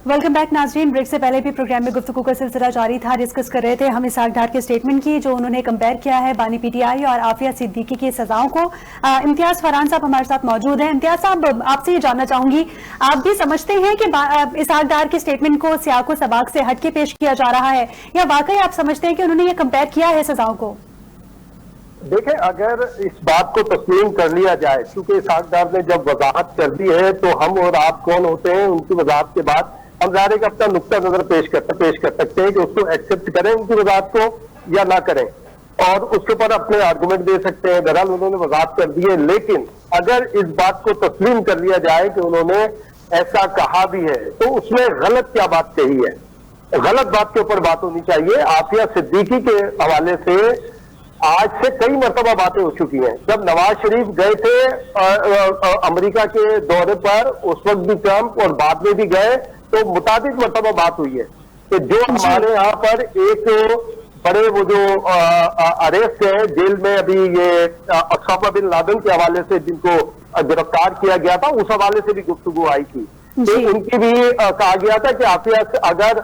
Welcome back नाजरीन। Break से पहले भी प्रोग्राम में गुफ्तगू का सिलसिला जारी था। डिस्कस कर रहे थे हम इसहाक डार के स्टेटमेंट की, जो उन्होंने कंपेयर किया है बानी पीटीआई और आफिया सिद्दीकी की सजाओं को। इम्तियाज फरहान साहब हमारे साथ मौजूद हैं। इम्तियाज साहब, आपसे ये जानना चाहूंगी, आप भी समझते हैं कि इसहाक डार के स्टेटमेंट को सियाक व सबाक से हट के पेश किया जा रहा है, या वाकई आप समझते हैं कि उन्होंने ये कंपेयर किया है सजाओं को? देखें, अगर इस बात को तस्लीम कर लिया जाए, क्योंकि इसहाक डार ने जब वजाहत कर दी है तो हम और आप कौन होते हैं उनकी वजाहत के बाद हम ज़ाहिर का अपना नुक्ता नजर पेश कर सकते हैं कि उसको एक्सेप्ट करें उनकी वजाहत को या ना करें, और उसके ऊपर अपने आर्गूमेंट दे सकते हैं। बहरहाल उन्होंने वजाहत कर दी है, लेकिन अगर इस बात को तस्लीम कर लिया जाए कि उन्होंने ऐसा कहा भी है तो उसमें गलत क्या बात कही है? गलत बात के ऊपर बात होनी चाहिए। आफिया सिद्दीकी के हवाले से आज से कई मरतबा बातें हो चुकी हैं। जब नवाज शरीफ गए थे अमेरिका के दौरे पर, उस वक्त भी ट्रंप और बाद में भी गए, तो मुताबिक मरतबा बात हुई है कि जो हमारे यहाँ पर एक बड़े वो जो अरेस्ट है जेल में अभी ये ओसामा बिन लादेन के हवाले से जिनको गिरफ्तार किया गया था, उस हवाले से भी गुफ्तगू आई थी। तो उनकी भी कहा गया था कि आफिया अगर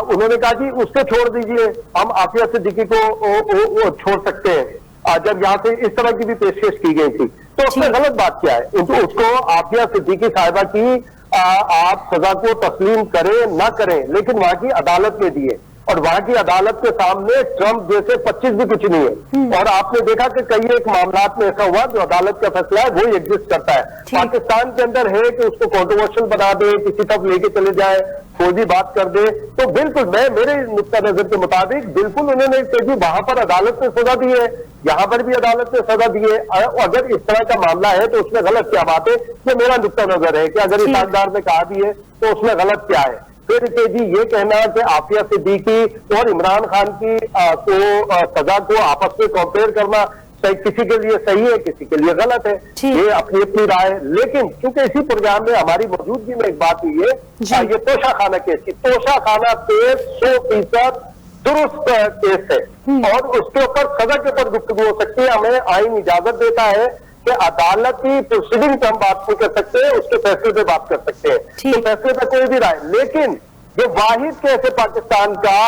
उन्होंने कहा कि उसको छोड़ दीजिए, हम आफिया सिद्दीकी को छोड़ सकते हैं, जब यहाँ से इस तरह की भी पेशकश की गई थी। तो उसमें गलत बात क्या है? उसको आफिया सिद्दीकी साहिबा की आप सजा को तस्लीम करें ना करें, लेकिन वहां की अदालत ने दिए, और वहां की अदालत के सामने ट्रंप जैसे 25 भी कुछ नहीं है। और आपने देखा कि कई एक मामलात में ऐसा हुआ जो अदालत का फैसला है वो एग्जिस्ट करता है। पाकिस्तान के अंदर है कि उसको कंट्रोवर्शियल बना दे, किसी तरफ लेके चले जाए, कोई भी बात कर दे, तो बिल्कुल मेरे नुक्ता नजर के मुताबिक बिल्कुल उन्होंने क्योंकि वहां पर अदालत ने सजा दी है, यहां पर भी अदालत ने सजा दी है। अगर इस तरह का मामला है तो उसमें गलत क्या बात है? ये मेरा नुक्ता नजर है कि अगर इसहाक डार ने कहा भी है तो उसमें गलत क्या है? फिर जी ये कहना कि आफिया सिद्दीकी और इमरान खान की सजा को आपस में कंपेयर करना किसी के लिए सही है, किसी के लिए गलत है, ये अपनी अपनी राय है। लेकिन क्योंकि इसी प्रोग्राम में हमारी मौजूदगी में एक बात हुई है, ये तोशा खाना केस की, तोशा खाना केस 100% दुरुस्त केस है और उसके ऊपर सजा के ऊपर गुफ्तगू हो सकती है। हमें आइन इजाजत देता है कि अदालती प्रोसीडिंग पर हम बात नहीं कर सकते, उसके फैसले पे बात कर सकते हैं, तो फैसले पे कोई भी राय। लेकिन ये वाहिद केस है पाकिस्तान का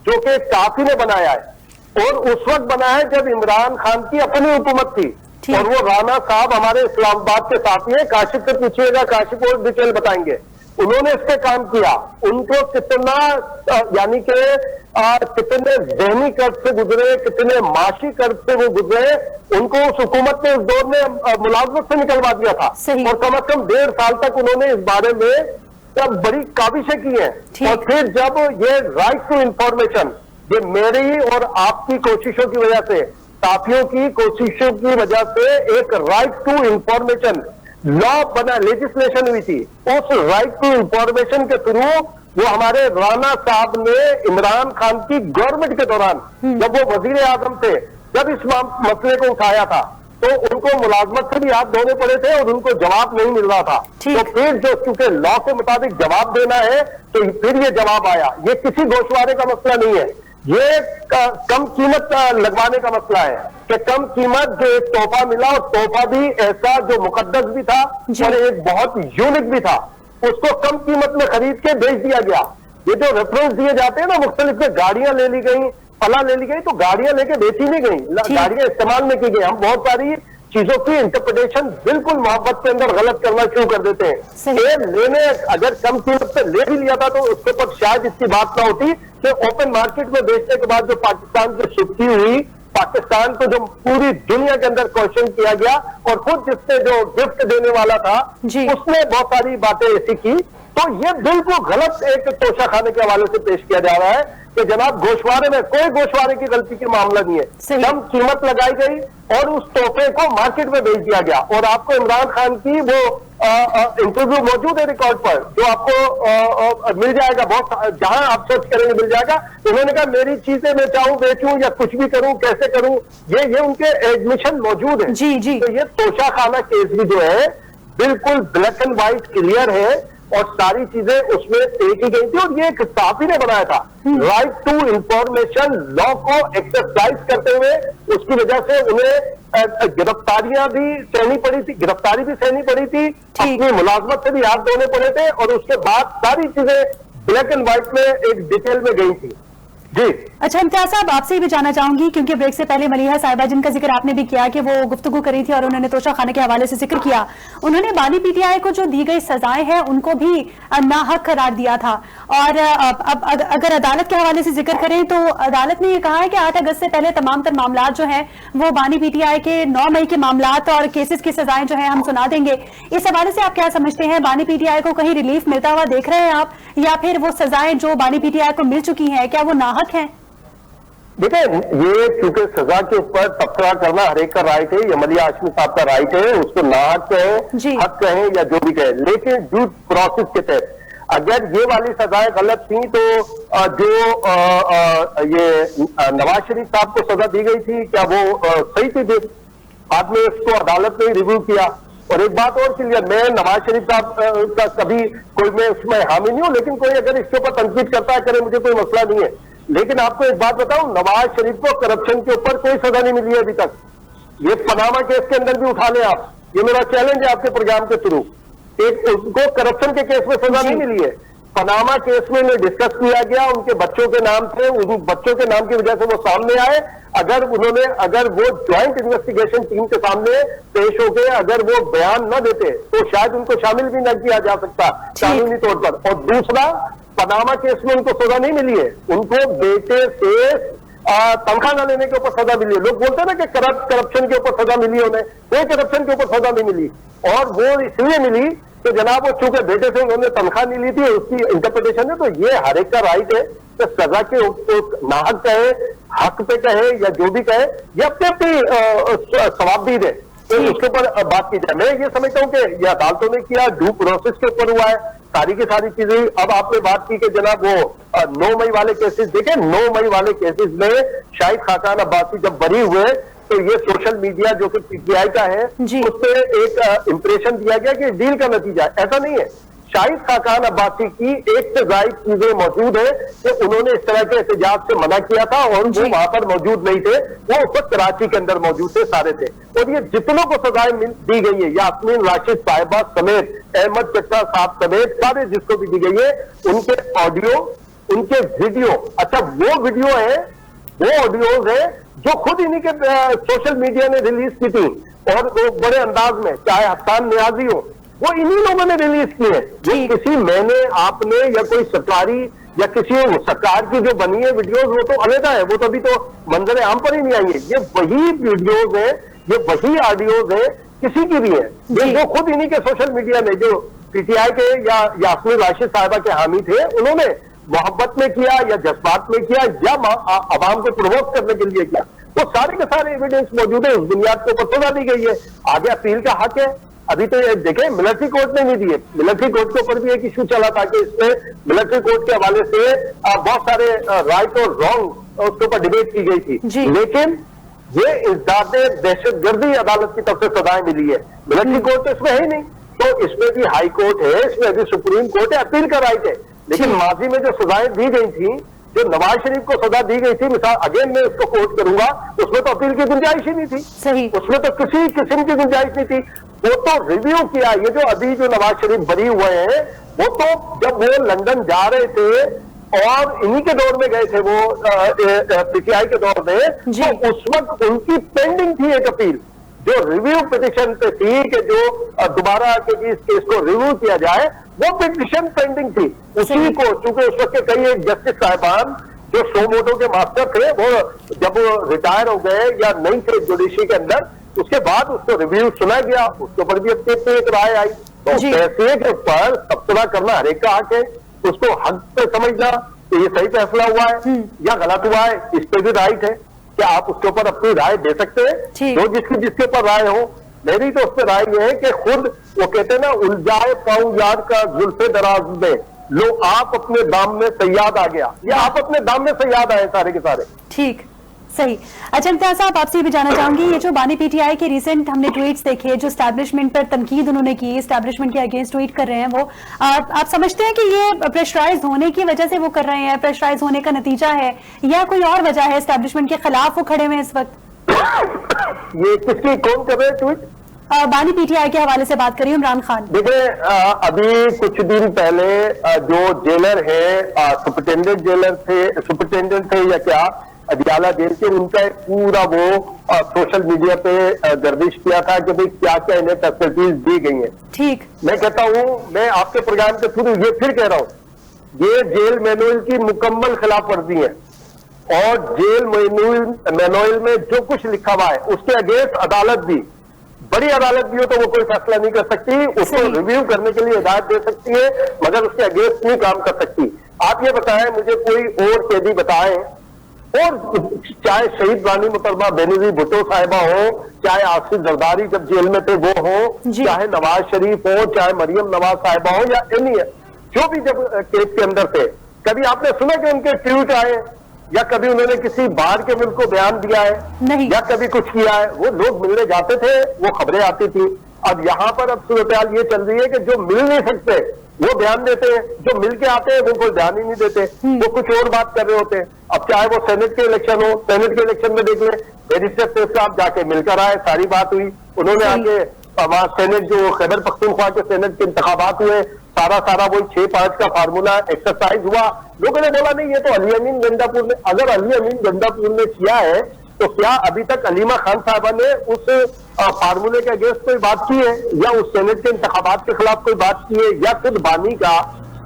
जो कि काफी ने बनाया है, और उस वक्त बनाया है जब इमरान खान की अपनी हुकूमत थी, और वो राना साहब हमारे इस्लामाबाद के साथी हैं, काशिफ से पूछिएगा, काशिफ और डिटेल बताएंगे। उन्होंने इस पे काम किया, उनको कितना यानी कि कितने ज़हनी कर्ज से गुजरे, कितने माशी कर्ज से वो गुजरे, उनको उस हुकूमत ने इस दौर में मुलाजमत से निकलवा दिया था, और कम से कम 1.5 साल तक उन्होंने इस बारे में सब बड़ी काबिशें की हैं। और फिर जब ये राइट टू इंफॉर्मेशन, ये मेरी और आपकी कोशिशों की वजह से, साथियों की कोशिशों की वजह से एक राइट टू इंफॉर्मेशन लॉ बना, लेजिस्लेशन हुई थी। उस राइट टू इंफॉर्मेशन के थ्रू वो हमारे राना साहब ने इमरान खान की गवर्नमेंट के दौरान, जब वो वजीर आजम थे, जब इस मसले को उठाया था, तो उनको मुलाजमत से भी हाथ धोने पड़े थे और उनको जवाब नहीं मिल रहा था। तो फिर जो चूंकि लॉ के मुताबिक जवाब देना है, तो फिर ये जवाब आया। ये किसी गोशवारे का मसला नहीं है, ये कम कीमत लगवाने का मसला है कि कम कीमत जो एक तोहफा मिला, और तोहफा भी ऐसा जो मुकद्दस भी था और एक बहुत यूनिक भी था, उसको कम कीमत में खरीद के बेच दिया गया। ये जो रेफरेंस दिए जाते हैं ना, मुख्तलिफ गाड़ियां ले ली गई, फला ले ली गई, तो गाड़ियां लेके बेची नहीं गई, गाड़ियां इस्तेमाल में की गई। हम बहुत सारी चीजों की इंटरप्रिटेशन बिल्कुल मोहब्बत के अंदर गलत करना शुरू कर देते हैं। लेने अगर कम कीमत पे ले भी लिया था तो उसके ऊपर शायद इसकी बात ना होती कि ओपन मार्केट में बेचने के बाद जो पाकिस्तान की शिफ्टी हुई, पाकिस्तान को जो पूरी दुनिया के अंदर क्वेश्चन किया गया, और खुद जिसने जो गिफ्ट देने वाला था उसने बहुत सारी बातें ऐसी की। तो ये बिल्कुल गलत एक तोशा खाने के हवाले से पेश किया जा रहा है कि जनाब गोशवारे में कोई गोशवारे की गलती की मामला नहीं है, कम कीमत लगाई गई और उस तोहफे को मार्केट में बेच दिया गया। और आपको इमरान खान की वो इंटरव्यू मौजूद है रिकॉर्ड पर, जो आपको मिल जाएगा, बहुत जहां आप सर्च करेंगे मिल जाएगा। उन्होंने कहा मेरी चीजें मैं चाहूं बेचूं या कुछ भी करूं, कैसे करूं, ये उनके एडमिशन मौजूद है। जी। तो ये तोशा खाना केस भी जो है बिल्कुल ब्लैक एंड व्हाइट क्लियर है और सारी चीजें उसमें तय की गई थी और ये एक साफी ने बनाया था। राइट टू इंफॉर्मेशन लॉ को एक्सरसाइज करते हुए उसकी वजह से उन्हें गिरफ्तारियां भी सहनी पड़ी थी, गिरफ्तारी भी सहनी पड़ी थी, अपनी मुलाजमत से भी हाथ धोने पड़े थे और उसके बाद सारी चीजें ब्लैक एंड व्हाइट में एक डिटेल में गई थी। जी अच्छा इम्तियाज साहब, आपसे भी जानना चाहूंगी क्योंकि ब्रेक से पहले मलिहा साहिबा जिनका जिक्र आपने भी किया कि वो गुफ्तगू करी थी और उन्होंने तोशा खाने के हवाले से जिक्र किया, उन्होंने बानी पीटीआई को जो दी गई सजाएं हैं उनको भी नाहक करार दिया था। और अब अगर अदालत के हवाले से जिक्र करें तो अदालत ने यह कहा है कि 8 अगस्त से पहले तमाम तर मामला जो है वो बानी पीटीआई के 9 मई के मामला और केसेस की सजाएं जो है हम सुना देंगे। इस हवाले से आप क्या समझते हैं, बानी पीटीआई को कहीं रिलीफ मिलता हुआ देख रहे हैं आप, या फिर वो सजाएं जो बानी पीटीआई को मिल चुकी हैं क्या वो नाहक हैं? देखिए, ये क्योंकि सजा के ऊपर तबसरा करना हर एक का राइट है, ये मलिया हाशमी साहब का राइट है, उसको नाहक कहें, हक कहें या जो भी कहें, लेकिन ड्यू प्रोसेस के तहत अगर ये वाली सजाएं गलत थी तो जो ये नवाज शरीफ साहब को सजा दी गई थी क्या वो सही थी? बाद में इसको अदालत ने रिव्यू किया। और एक बात और क्लियर, मैं नवाज शरीफ साहब का कभी कोई मैं उसमें हामी नहीं हूं, लेकिन कोई अगर इसके ऊपर तनकीद करता है करे, मुझे कोई मसला नहीं है। लेकिन आपको एक बात बताऊं, नवाज शरीफ को करप्शन के ऊपर कोई सजा नहीं मिली है अभी तक। ये पनामा केस के अंदर भी उठा लें आप, ये मेरा चैलेंज है आपके प्रोग्राम के थ्रू। एक उनको करप्शन के केस में सजा नहीं मिली है। पनामा केस में डिस्कस किया गया, उनके बच्चों के नाम थे, उन बच्चों के नाम की वजह से वो सामने आए। अगर वो ज्वाइंट इन्वेस्टिगेशन टीम के सामने पेश हो गए, अगर वो बयान न देते तो शायद उनको शामिल भी न किया जा सकता कानूनी तौर पर। और दूसरा, पनामा केस में उनको सजा नहीं मिली है, उनको बेटे से तनख्वाह न लेने के ऊपर सजा मिली है। लोग बोलते हैं ना कि करप्शन के ऊपर सजा मिली, उन्हें कोई करप्शन के ऊपर सजा नहीं मिली। और वो इसलिए मिली तो जनाब वो चूंकि बेटे से उन्होंने तनख्वाह नहीं ली थी, उसकी इंटरप्रिटेशन है। तो ये हर एक का राइट है कि सजा के नाहक कहे, हक पे कहे या जो भी कहे, ये अपने अपनी सवाबदीद है, तो उसके ऊपर बात की जाए। मैं ये समझता हूँ कि ये अदालतों ने किया, ड्यू प्रोसेस के ऊपर हुआ है, सारी की सारी चीजें। अब आपने बात की कि जनाब वो 9 मई वाले केसेस देखें, 9 मई वाले केसेस में शाहिद खाकान अब्बासी जब बरी हुए तो ये सोशल मीडिया जो कि पीटीआई का है उस पर एक इंप्रेशन दिया गया कि डील का नतीजा है। ऐसा नहीं है। शाहिद खाकान अब्बासी की एक से ज्यादा चीजें मौजूद है कि उन्होंने इस तरह के एहतजाज से मना किया था और वो वहां पर मौजूद नहीं थे, वो उस वक्त कराची के अंदर मौजूद थे, सारे थे। और ये जितनों को सजाएं दी गई है, यास्मीन राशिद साहिबा समेत, अहमद चट्टा साहब समेत, सारे जिसको भी दी गई है, उनके ऑडियो, उनके वीडियो, अच्छा वो वीडियो है, वो ऑडियोज है जो खुद इन्हीं के सोशल मीडिया ने रिलीज की थी और वो बड़े अंदाज में, चाहे हसन नियाजी हो, वो इन्हीं लोगों ने रिलीज की है। ये किसी मैंने आपने या कोई सरकारी या किसी सरकार की जो बनी है वीडियोस, वो तो अलग है, वो तो अभी तो मंजर आम पर ही नहीं आई है। ये वही वीडियोस है, ये वही ऑडियोज है, किसी की भी है, ये जो खुद इन्हीं के सोशल मीडिया में जो पीटीआई के या यास्मीन राशिद साहिबा के हामी थे, उन्होंने मोहब्बत में किया या जज्बात में किया या आवाम को प्रमोट करने के लिए किया, वो सारे के सारे एविडेंस मौजूद है। उस बुनियाद के ऊपर सजा दी गई है। आगे अपील का हक है। अभी तो ये देखें, मिलिट्री कोर्ट ने नहीं दिए, मिलिट्री कोर्ट के ऊपर भी एक इशू चला था कि इसमें मिलिट्री कोर्ट के हवाले से बहुत सारे राइट और रॉन्ग उसके ऊपर डिबेट की गई थी, लेकिन ये इज़्ज़ात दहशतगर्दी अदालत की तरफ से सजाएं मिली है। मिलिट्री कोर्ट तो इसमें है ही नहीं, तो इसमें भी हाई कोर्ट है, इसमें भी सुप्रीम कोर्ट है, अपील का राइट है। लेकिन माजी में जो सजाएं दी गई थी, जो नवाज शरीफ को सजा दी गई थी, मिसाल अगेन मैं इसको कोट करूंगा, उसमें तो अपील की गुंजाइश ही नहीं थी। सही। उसमें तो किसी किस्म की गुंजाइश नहीं थी। वो तो रिव्यू किया। ये जो अभी जो नवाज शरीफ बरी हुए हैं, वो तो जब वो लंदन जा रहे थे और इन्हीं के दौर में गए थे, वो पीटीआई के दौर में, तो उस वक्त उनकी पेंडिंग थी एक अपील जो रिव्यू पिटिशन पे थी कि जो दोबारा के इस केस को रिव्यू किया जाए, वो पिटिशन पेंडिंग थी। उसी को चूंकि उस वक्त के कई एक जस्टिस साहिबान जो सो मोटो के मास्टर थे, वो जब वो रिटायर हो गए या नहीं थे जुडिशरी के अंदर, उसके बाद उसको रिव्यू सुना गया, उसके ऊपर भी अपनी एक राय आई। तो फैसले के ऊपर तबसरा करना हर एक का हक है, उसको हक पे समझना कि ये सही फैसला हुआ है या गलत हुआ है, इस पे भी राइट है कि आप उसके ऊपर अपनी राय दे सकते हैं, जो जिसके ऊपर राय हो। मेरी तो उस पर राय यह है कि खुद वो कहते हैं ना, उलझाए पाऊं यार का जुल्फे दराज में, लो आप अपने दाम में सयाद आ गया, या आप अपने दाम में सयाद आए सारे के सारे। ठीक। सही। अच्छा इम्तियाज साहब, आपसे भी जानना चाहूंगी, ये जो बानी पीटीआई के रिसेंट हमने ट्वीट्स देखे जो एस्टैब्लिशमेंट पर तनकीद उन्होंने की, एस्टैब्लिशमेंट के अगेंस्ट ट्वीट कर रहे हैं, वो आप समझते हैं कि ये प्रेशराइज होने की वजह से वो कर रहे हैं, प्रेशराइज होने का नतीजा है, या कोई और वजह है एस्टैब्लिशमेंट के खिलाफ वो खड़े हुए हैं इस वक्त? ये किसकी, कौन कर रहे हैं ट्वीट? बानी पीटीआई के हवाले से बात करिए, इमरान खान। देखिए, अभी कुछ दिन पहले जो जेलर है, सुपरिटेंडेंट थे या क्या अदियाला जेल के, उनका एक पूरा वो सोशल मीडिया पे गर्दिश किया था कि भाई क्या क्या इन्हें फैसिलिटीज दी गई हैं। ठीक, मैं कहता हूँ, मैं आपके प्रोग्राम के थ्रू ये फिर कह रहा हूँ, ये जेल मैनुअल की मुकम्मल खिलाफ वर्जी है और जेल मैनुअल में जो कुछ लिखा हुआ है उसके अगेंस्ट अदालत भी, बड़ी अदालत भी हो तो वो कोई फैसला नहीं कर सकती, उसको रिव्यू करने के लिए हिदायत दे सकती है, मगर उसके अगेंस्ट नहीं काम कर सकती। आप ये बताएं, मुझे कोई और कैदी बताएं, और चाहे शहीद बानी मुतलबा बेनजीर भुट्टो साहिबा हो, चाहे आसिफ जरदारी जब जेल में थे वो हो, चाहे नवाज शरीफ हो, चाहे मरियम नवाज साहिबा हो, या एनी जो भी जब केस के अंदर थे, कभी आपने सुना कि उनके ट्वीट आए, या कभी उन्होंने किसी बाहर के मुल्क को बयान दिया है, नहीं, या कभी कुछ किया है? वो लोग मिलने जाते थे, वो खबरें आती थी। अब यहां पर अब सूरत ये चल रही है कि जो मिल नहीं सकते वो बयान देते हैं, जो मिल के आते हैं वो कोई ध्यान ही नहीं देते, वो कुछ और बात कर रहे होते हैं। अब चाहे वो सेनेट के इलेक्शन हो, सेनेट के इलेक्शन में देख ले, बैरिस्टर साहब जाके मिलकर आए, सारी बात हुई, उन्होंने आके वहां सेनेट जो खैबर पख्तूनख्वा के सेनेट के इंतखाबात हुए, सारा वही 6-5 का फार्मूला एक्सरसाइज हुआ। लोगों ने बोला नहीं, ये तो अली अमीन गंडापुर ने, अगर अली अमीन गंडापुर ने किया है तो क्या अभी तक अलीमा खान साहबा ने उस फार्मूले के अगेंस्ट कोई बात की है, या उस सेनेट के इंतखाबात के खिलाफ कोई बात की है, या खुद बानी का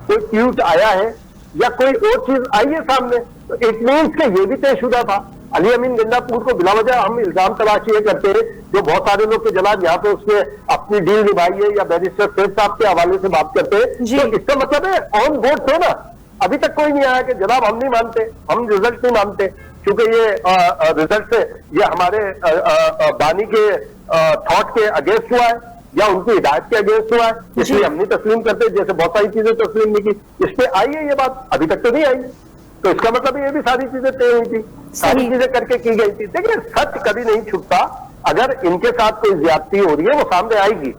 कोई ट्वीट आया है, या कोई और चीज आई है सामने? तो इट मीन्स के ये भी तयशुदा था। अली अमीन गंडापुर को बिला वजह हम इल्जाम तलाशी ये करते हैं, जो बहुत सारे लोग के जनाब यहाँ पे उसने अपनी डील निभाई है, या बैरिस्टर सेठ साहब के हवाले से बात करते हैं, तो इसका मतलब है ऑन बोर्ड थे ना। अभी तक कोई नहीं आया कि जनाब हम नहीं मानते, हम रिजल्ट नहीं मानते, क्योंकि ये रिजल्ट से ये हमारे बानी के थॉट के अगेंस्ट हुआ है या उनकी हिदायत के अगेंस्ट हुआ है, इसलिए हम नहीं तस्लीम करते, जैसे बहुत सारी चीजें तस्लीम नहीं की। इस पे आई है ये बात, अभी तक तो नहीं आई, तो इसका मतलब ये भी सारी चीजें तय हुई थी, सारी चीजें करके की गई थी। देखिए, सच कभी नहीं छुपता, अगर इनके साथ कोई ज्यादती हो रही है वो सामने आएगी,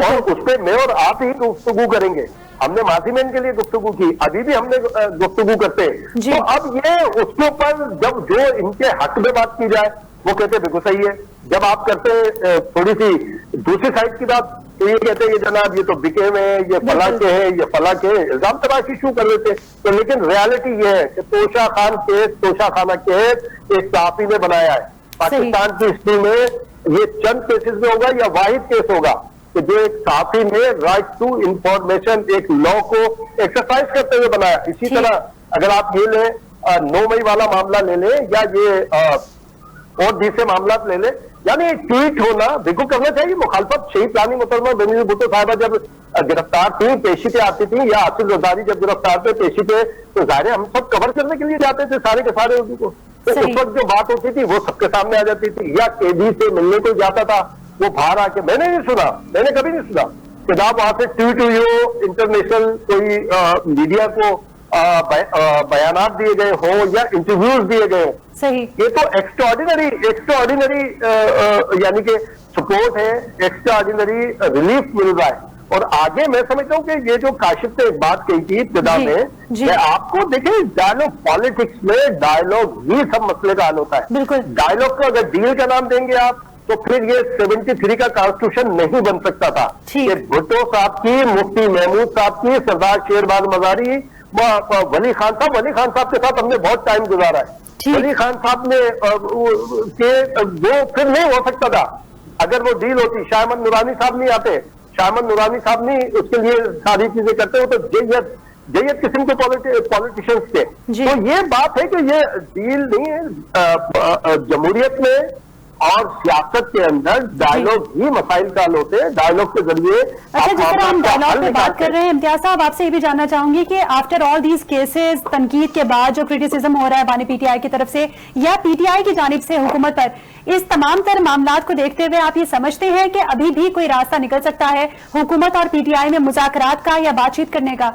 और उस पर मैं और आप ही गुफ्तगू करेंगे। हमने मासीमैन के लिए गुफ्तगू की, अभी भी हमने गुफ्तगू करते हैं। तो अब ये उसके ऊपर जब जो इनके हक में बात की जाए वो कहते बिल्कुल सही है, जब आप करते थोड़ी सी दूसरी साइड की बात तो ये कहते हैं ये जनाब ये तो बिके हुए हैं, ये फला के हैं, ये फला के हैं, इल्जाम तराशी शुरू कर देते। तो लेकिन रियलिटी ये है कि तोशा खाना केस एक सहाफी ने बनाया है। पाकिस्तान की हिस्ट्री में ये चंद केसेस में होगा या वाहिद केस होगा कि जो एक सहाफी ने राइट टू इंफॉर्मेशन एक लॉ को एक्सरसाइज करते हुए बनाया। इसी तरह अगर आप ये लें 9 मई वाला मामला ले लें, या ये और दूसरे मामला ले लें, यानी ट्वीट होना बिल्कुल करना चाहिए। मुखालफत शहीद रानी मोहतरमा बेनजीर भुट्टो साहिबा जब गिरफ्तार थी, पेशी पे आती थी, या आसिफ जरदारी जब गिरफ्तार थे पेशी पे, तो जाहिर है हम सब कवर करने के लिए जाते थे सारे के सारे उनको, तो उस वक्त जो बात होती थी वो सबके सामने आ जाती थी। या केदी से मिलने को जाता था, वो बाहर आके, मैंने नहीं सुना, मैंने कभी नहीं सुना कि आप वहां से ट्वीट हुई हो, इंटरनेशनल कोई मीडिया को बयानात दिए गए हो या इंटरव्यूज दिए गए हो। सही, ये तो एक्स्ट्राऑर्डिनरी यानी कि सपोर्ट है, एक्स्ट्राऑर्डिनरी रिलीफ मिल रहा है। और आगे मैं समझता हूँ कि ये जो काशिफ ने एक बात कही थी इब्तिदा में, मैं आपको देखिए, डायलॉग पॉलिटिक्स में डायलॉग ही सब मसले का हल होता है। बिल्कुल, डायलॉग को अगर डील का नाम देंगे आप तो फिर ये 73 का कॉन्स्टिट्यूशन नहीं बन सकता था। ये भुट्टो साहब की, मुफ्ती महमूद साहब की, सरदार शेरबाज मजारी, वली खान साहब के साथ हमने बहुत टाइम गुजारा है। वली खान साहब ने वो फिर नहीं हो सकता था अगर वो डील होती। शाहमद नूरानी साहब नहीं आते, शाहमद नूरानी साहब नहीं उसके लिए सारी चीजें करते हो, तो जयत किस्म के पॉलिटिशियंस थे। तो ये बात है कि ये डील नहीं है। जमहूरियत में और सियासत के अंदर डायलॉग ही मसाइल का हल होते हैं, डायलॉग के जरिए। अच्छा, जिस तरह हम डायलॉग पे बात कर रहे हैं, इम्तियाज साहब आपसे ये भी जानना चाहूंगी कि आफ्टर ऑल दीज केसेस, तनकीद के बाद जो क्रिटिसिज्म हो रहा है बानी पीटीआई की तरफ से या पीटीआई की जानिब से हुकूमत पर, इस तमाम तर मामलात को देखते हुए आप ये समझते हैं कि अभी भी कोई रास्ता निकल सकता है हुकूमत और पीटीआई में मुज़ाकरात का या बातचीत करने का?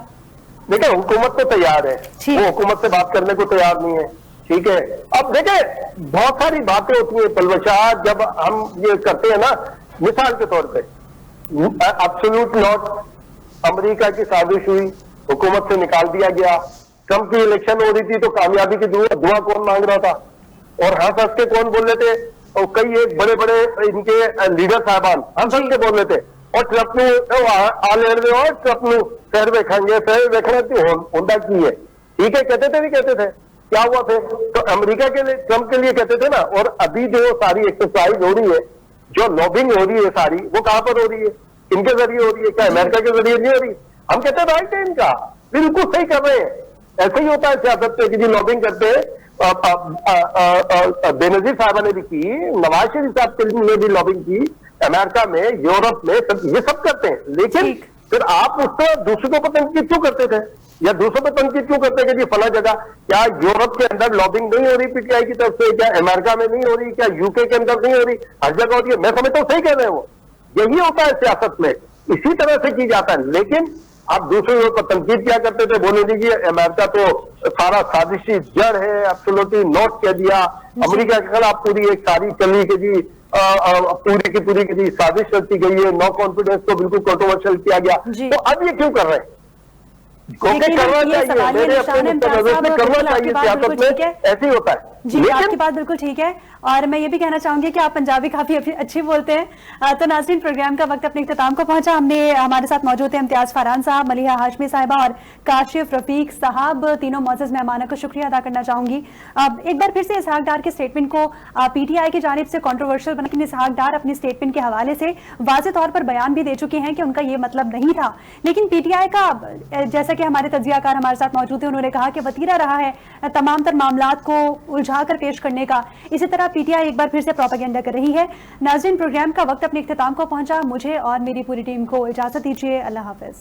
देखिए, हुकूमत तो तैयार है, वो हुकूमत से बात करने को तैयार नहीं है। ठीक है। अब देखें, बहुत सारी बातें होती हैं पलवशा जब हम ये करते हैं ना, मिसाल के तौर पे एब्सोल्यूट नॉट, अमेरिका की साजिश हुई, हुकूमत से निकाल दिया गया, ट्रंप की इलेक्शन हो रही थी तो कामयाबी की दुआ कौन मांग रहा था, और हंस हंस के कौन बोल रहे थे, और कई एक बड़े बड़े इनके लीडर साहबान हंस हंस के बोल रहे थे, और ट्रंप ने आ लेने में, और ट्रंप ने शहर वेखेंगे, शहर वेखना होंदा की है, ठीक है, कहते थे, नहीं कहते थे, क्या हुआ फिर? तो अमेरिका के लिए, ट्रंप के लिए कहते थे ना। और अभी जो सारी एक्सरसाइज हो रही है, जो लॉबिंग हो रही है सारी, वो कहां पर हो रही है? इनके जरिए हो रही है, क्या अमेरिका के जरिए नहीं हो रही? हम कहते हैं राइट है इनका, बिल्कुल सही कर रहे हैं। ऐसे ही होता है सियासत में कि जी लॉबिंग करते हैं। बेनजीर साहबा ने भी की, नवाज शरीफ साहब ने भी लॉबिंग की, अमेरिका में, यूरोप में, ये सब करते हैं। लेकिन फिर आप उसको दूसरों को तनकीद क्यों करते थे, या दूसरों पर तनकीद क्यों करते हैं कि जी फला जगह, क्या यूरोप के अंदर लॉबिंग नहीं हो रही पीटीआई की तरफ से? क्या अमेरिका में नहीं हो रही? क्या यूके के अंदर नहीं हो रही? हर जगह हो रही है। मैं समझता हूं सही कह रहे हैं वो। यही होता है सियासत में, इसी तरह से की जाता है। लेकिन आप दूसरे लोग पर तनकीद क्या करते थे, बोले दीजिए अमेरिका तो सारा साजिशी जड़ है, एब्सोल्युटली नॉट कह दिया, अमेरिका के खिलाफ पूरी एक सारी चली कि जी पूरी की जी साजिश रची गई है, नो कॉन्फिडेंस को बिल्कुल कंट्रोवर्शियल किया गया। तो अब ये क्यों कर रहे हैं? करना चाहिए, मेरे अपने नजर से करना चाहिए, सियासत में ऐसे ही होता है। जी, आपकी बात बिल्कुल ठीक है। और मैं ये भी कहना चाहूंगी कि आप पंजाबी काफी अच्छी बोलते हैं। तो नाज़रीन, प्रोग्राम का वक्त अपने इख्तिताम को पहुंचा। हमारे साथ मौजूद है इम्तियाज फरहान साहब, मलिहा हाशमी साहिबा और काशिफ रफीक साहब, तीनों मौजूद मेहमानों का शुक्रिया अदा करना चाहूंगी। एक बार फिर से इसहाक डार के स्टेटमेंट को पीटीआई की जानिब से कॉन्ट्रोवर्शियल बना, इसहाक डार अपने स्टेटमेंट के हवाले से वाज़ेह तौर पर बयान भी दे चुके हैं कि उनका ये मतलब नहीं था। लेकिन पीटीआई का, जैसा कि हमारे तज्जियाकार हमारे साथ मौजूद है, उन्होंने कहा कि वतीरा रहा है तमाम तर मामलात को उलझा कर पेश करने का। इसी तरह पीटीआई एक बार फिर से प्रोपेगेंडा कर रही है। नाज़रीन, प्रोग्राम का वक्त अपने इख्तिताम को पहुंचा। मुझे और मेरी पूरी टीम को इजाजत दीजिए। अल्लाह हाफिज।